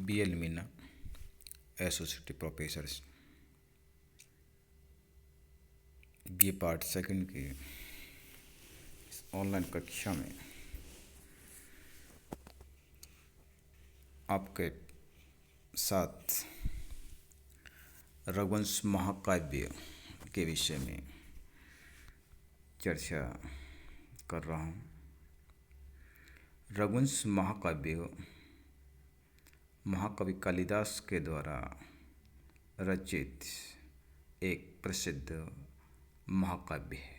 BL Meena associate professor BA part second की online कक्षा में आपके साथ रघुवंश महाकाव्य के विषय में चर्चा कर रहा हूँ। रघुवंश महाकाव्य महाकवि कालिदास के द्वारा रचित एक प्रसिद्ध महाकाव्य है।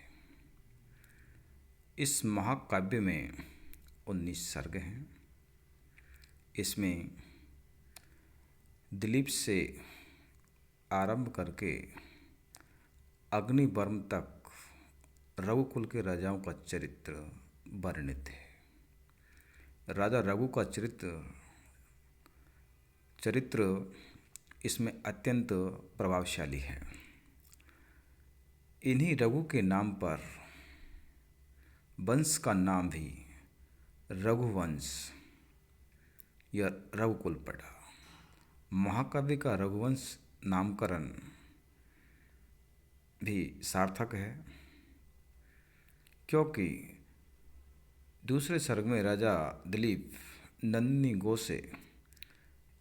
इस महाकाव्य में 19 सर्ग हैं। इसमें दिलीप से आरंभ करके अग्निवर्म तक रघुकुल के राजाओं का चरित्र वर्णित है। राजा रघु का चरित्र इसमें अत्यंत प्रभावशाली है। इन्हीं रघु के नाम पर वंश का नाम भी रघुवंश या रघुकुल पड़ा। महाकाव्य का रघुवंश नामकरण भी सार्थक है, क्योंकि दूसरे सर्ग में राजा दिलीप नंदिनी गो से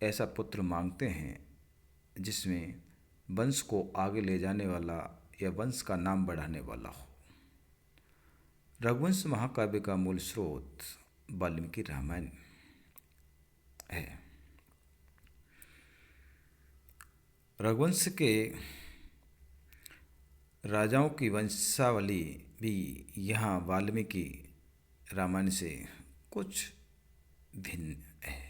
ऐसा पुत्र मांगते हैं जिसमें वंश को आगे ले जाने वाला या वंश का नाम बढ़ाने वाला हो। रघुवंश महाकाव्य का मूल स्रोत वाल्मीकि रामायण है। रघुवंश के राजाओं की वंशावली भी यहाँ वाल्मीकि रामायण से कुछ भिन्न है,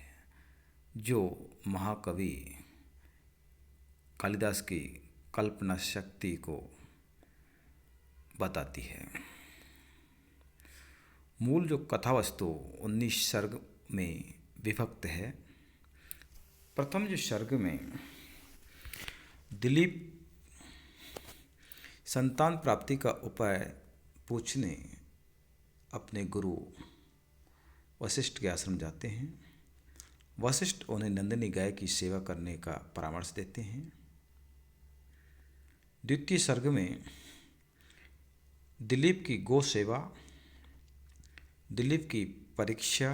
जो महाकवि कालिदास की कल्पना शक्ति को बताती है। मूल जो कथावस्तु 19 सर्ग में विभक्त है। प्रथम जो सर्ग में दिलीप संतान प्राप्ति का उपाय पूछने अपने गुरु वशिष्ठ के आश्रम जाते हैं। वशिष्ठ उन्हें नंदिनी गाय की सेवा करने का परामर्श देते हैं। द्वितीय सर्ग में दिलीप की गो सेवा, दिलीप की परीक्षा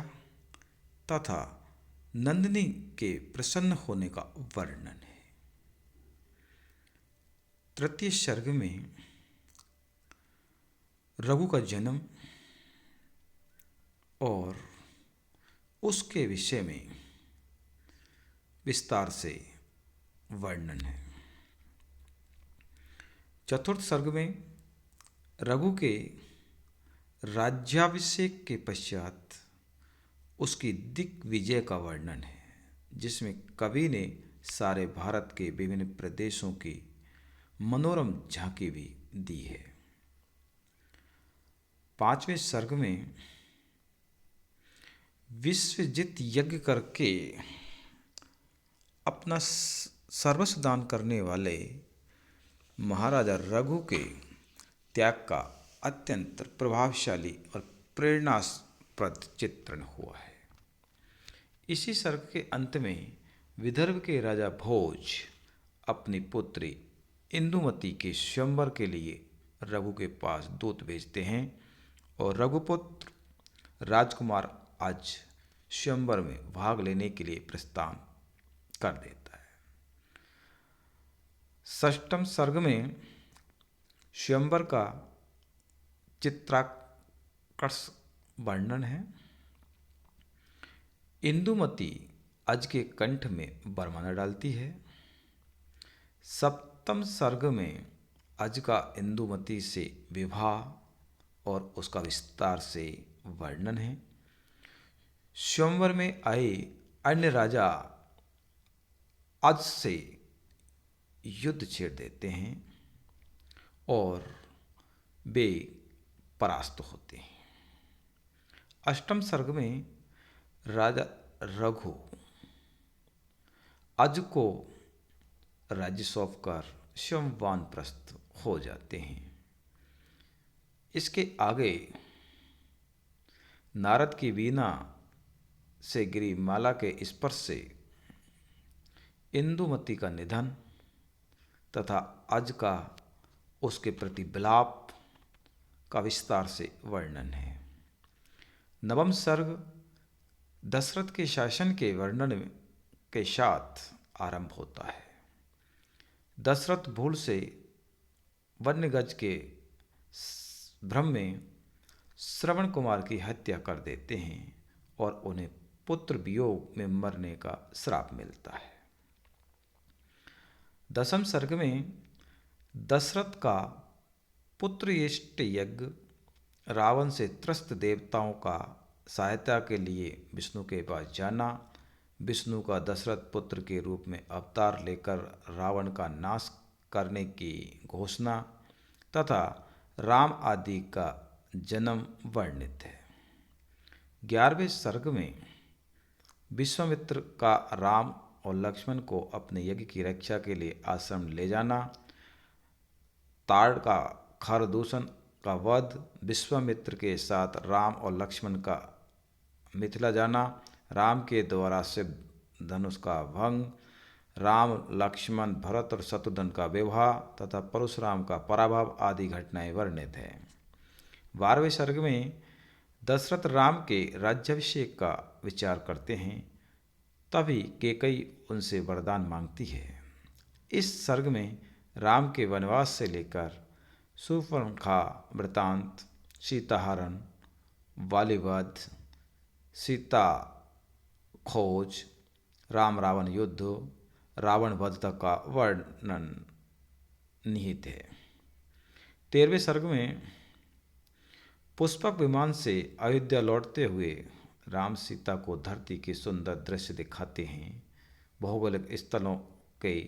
तथा नंदिनी के प्रसन्न होने का वर्णन है। तृतीय सर्ग में रघु का जन्म और उसके विषय में विस्तार से वर्णन है। चतुर्थ सर्ग में रघु के राज्याभिषेक के पश्चात उसकी दिग्विजय का वर्णन है, जिसमें कवि ने सारे भारत के विभिन्न प्रदेशों की मनोरम झांकी भी दी है। पांचवें सर्ग में विश्वजित यज्ञ करके अपना सर्वस्व दान करने वाले महाराजा रघु के त्याग का अत्यंत प्रभावशाली और प्रेरणास्पद चित्रण हुआ है। इसी सर्ग के अंत में विदर्भ के राजा भोज अपनी पुत्री इंदुमती के स्वयंवर के लिए रघु के पास दूत भेजते हैं और रघुपुत्र राजकुमार आज स्वयंवर में भाग लेने के लिए प्रस्थान कर देता है। षष्ठम सर्ग में स्वयंवर का चित्राकर्ष वर्णन है। इंदुमती अज के कंठ में वरमाला डालती है। सप्तम सर्ग में अज का इंदुमती से विवाह और उसका विस्तार से वर्णन है। स्वयंवर में आए अन्य राजा अज से युद्ध छेड़ देते हैं और वे परास्त होते हैं। अष्टम सर्ग में राजा रघु अज को राज्य सौंपकर स्वयं वानप्रस्थ हो जाते हैं। इसके आगे नारद की वीणा से गिरी माला के स्पर्श से इंदुमती का निधन तथा अज का उसके प्रति विलाप का विस्तार से वर्णन है। नवम सर्ग दशरथ के शासन के वर्णन के साथ आरंभ होता है। दशरथ भूल से वन्यगज के भ्रम में श्रवण कुमार की हत्या कर देते हैं और उन्हें पुत्र वियोग में मरने का श्राप मिलता है। दसम सर्ग में दशरथ का पुत्र यष्ट यज्ञ रावण से त्रस्त देवताओं का सहायता के लिए विष्णु के पास जाना, विष्णु का दशरथ पुत्र के रूप में अवतार लेकर रावण का नाश करने की घोषणा तथा राम आदि का जन्म वर्णित है। 11वें सर्ग में विश्वामित्र का राम और लक्ष्मण को अपने यज्ञ की रक्षा के लिए आश्रम ले जाना, ताड़ का खरदूषण का वध, विश्वामित्र के साथ राम और लक्ष्मण का मिथिला जाना, राम के द्वारा सिद्ध धनुष का भंग, राम लक्ष्मण भरत और शत्रुघ्न का विवाह तथा परशुराम का पराभव आदि घटनाएं वर्णित हैं। 12वें सर्ग में दशरथ राम के राज्याभिषेक का विचार करते हैं, तभी कैकेयी उनसे वरदान मांगती है। इस सर्ग में राम के वनवास से लेकर शूर्पणखा वृतांत, सीताहरण, वालीवध, सीता खोज, राम रावण युद्ध, रावण वध तक का वर्णन निहित है। 13वें सर्ग में पुष्पक विमान से अयोध्या लौटते हुए राम सीता को धरती के सुंदर दृश्य दिखाते हैं। भौगोलिक स्थलों के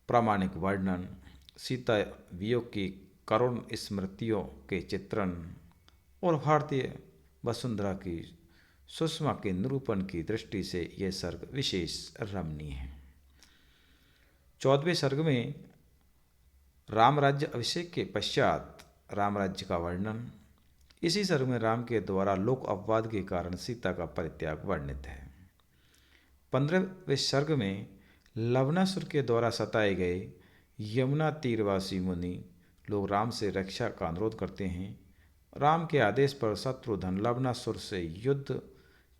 प्रामाणिक वर्णन, सीता वियोग की करुण स्मृतियों के चित्रण और भारतीय वसुंधरा की सुषमा के निरूपण की दृष्टि से यह सर्ग विशेष रमणीय है। 14वें सर्ग में राम राज्य अभिषेक के पश्चात राम राज्य का वर्णन। इसी सर्ग में राम के द्वारा लोक अपवाद के कारण सीता का परित्याग वर्णित है। 15वें सर्ग में लवणासुर के द्वारा सताए गए यमुना तीरवासी मुनि लोग राम से रक्षा का अनुरोध करते हैं। राम के आदेश पर शत्रुघ्न लवणासुर से युद्ध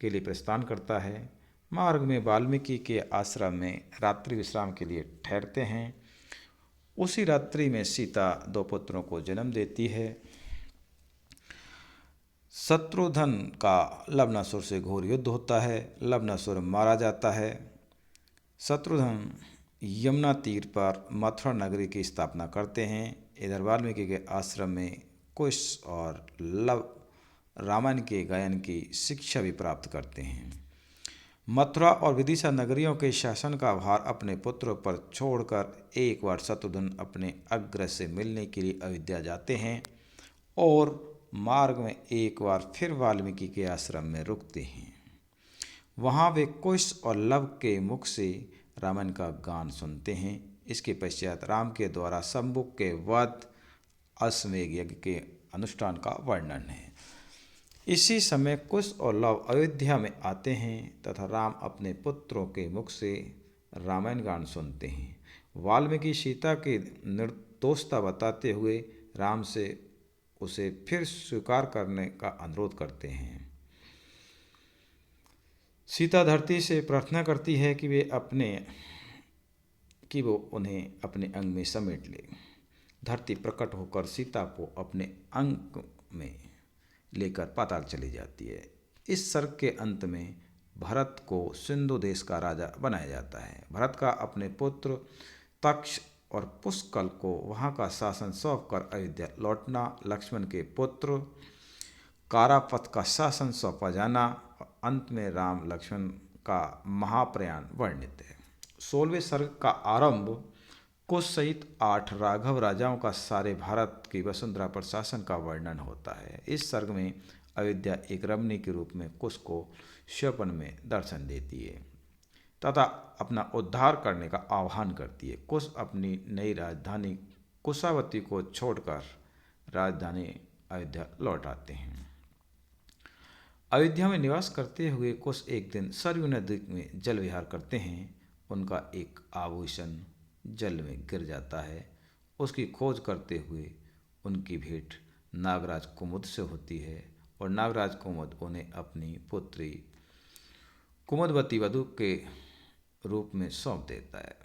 के लिए प्रस्थान करता है। मार्ग में वाल्मीकि के आश्रम में रात्रि विश्राम के लिए ठहरते हैं। उसी रात्रि में सीता 2 पुत्रों को जन्म देती है। शत्रुघ्न का लवणासुर से घोर युद्ध होता है, लवणासुर मारा जाता है। शत्रुघ्न यमुना तीर पर मथुरा नगरी की स्थापना करते हैं। इधर वाल्मीकि के आश्रम में कुश और लव रामायण के गायन की शिक्षा भी प्राप्त करते हैं। मथुरा और विदिशा नगरियों के शासन का भार अपने पुत्रों पर छोड़कर एक बार शत्रुघ्न अपने अग्रज से मिलने के लिए अयोध्या जाते हैं और मार्ग में एक बार फिर वाल्मीकि के आश्रम में रुकते हैं। वहाँ वे कुश और लव के मुख से रामायण का गान सुनते हैं। इसके पश्चात राम के द्वारा शंभुक के वध अश्वमेध यज्ञ के अनुष्ठान का वर्णन है। इसी समय कुश और लव अयोध्या में आते हैं तथा राम अपने पुत्रों के मुख से रामायण गान सुनते हैं। वाल्मीकि सीता की निर्दोषता बताते हुए राम से उसे फिर स्वीकार करने का अनुरोध करते हैं। सीता धरती से प्रार्थना करती है कि वो उन्हें अपने अंग में समेट ले। धरती प्रकट होकर सीता को अपने अंग में लेकर पाताल चली जाती है। इस सर्ग के अंत में भरत को सिंधु देश का राजा बनाया जाता है। भरत का अपने पुत्र तक्ष और पुष्कल को वहाँ का शासन सौंपकर अयोध्या लौटना, लक्ष्मण के पुत्र कारापथ का शासन सौंपा जाना, अंत में राम लक्ष्मण का महाप्रयाण वर्णित है। 16वें सर्ग का आरंभ कुश सहित 8 राघव राजाओं का सारे भारत की वसुंधरा पर शासन का वर्णन होता है। इस सर्ग में अयोध्या एक रमणी के रूप में कुश को स्वप्न में दर्शन देती है तथा अपना उद्धार करने का आह्वान करती है। कुश अपनी नई राजधानी कुशावती को छोड़कर राजधानी अयोध्या लौट आते हैं। अयोध्या में निवास करते हुए कुश एक दिन सरयू नदी में जल विहार करते हैं। उनका एक आभूषण जल में गिर जाता है। उसकी खोज करते हुए उनकी भेंट नागराज कुमुद से होती है और नागराज कुमुद उन्हें अपनी पुत्री कुमुदवती वधु के रूप में सौंप देता है।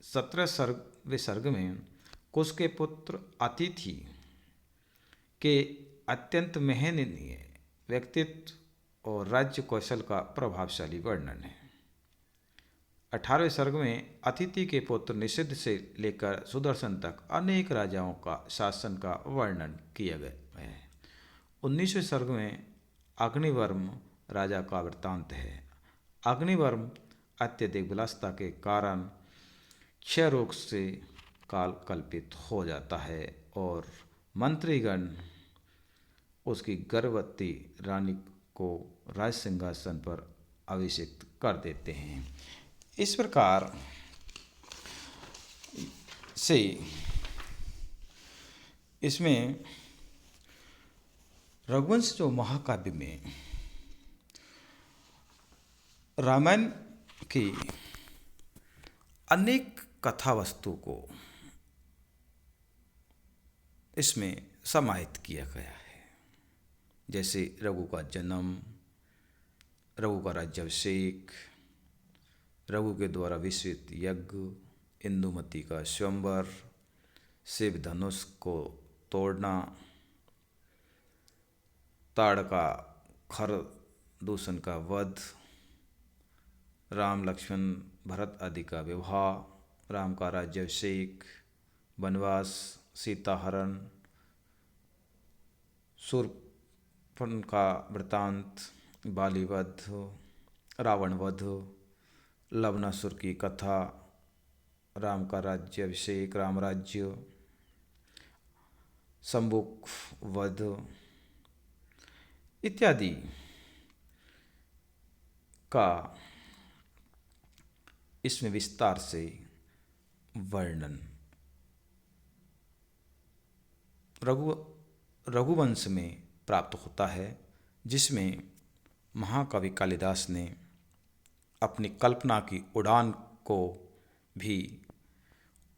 17वें सर्ग में कुश के पुत्र अतिथि के अत्यंत महनीय व्यक्तित्व और राज्य कौशल का प्रभावशाली वर्णन है। 18वें सर्ग में अतिथि के पुत्र निषिद्ध से लेकर सुदर्शन तक अनेक राजाओं का शासन का वर्णन किया गया है। 19वें सर्ग में अग्निवर्म राजा का वृत्तांत है। अग्निवर्म अत्यधिक विलासिता के कारण क्षय रोग से काल कल्पित हो जाता है और मंत्रीगण उसकी गर्भवती रानी को राज सिंहासन पर अभिषिक्त कर देते हैं। इस प्रकार से इसमें रघुवंश जो महाकाव्य में रामायण की अनेक कथा वस्तु को इसमें समाहित किया गया है। जैसे रघु का जन्म, रघु का राज्याभिषेक, रघु के द्वारा विस्तृत यज्ञ, इंदुमती का स्वयंवर, शिव धनुष को तोड़ना, ताड़का खर दूषण का वध, राम लक्ष्मण भरत आदि का विवाह, राम का राज्याभिषेक, वनवास, सीता हरण, शूर्पण का वृतांत, बाली वध, रावण वध, लवणासुर की कथा, राम का राज्याभिषेक, राम राज्य, शंभुक वध इत्यादि का इसमें विस्तार से वर्णन रघुवंश में प्राप्त होता है, जिसमें महाकवि कालिदास ने अपनी कल्पना की उड़ान को भी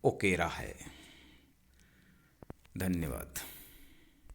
उकेरा है। धन्यवाद।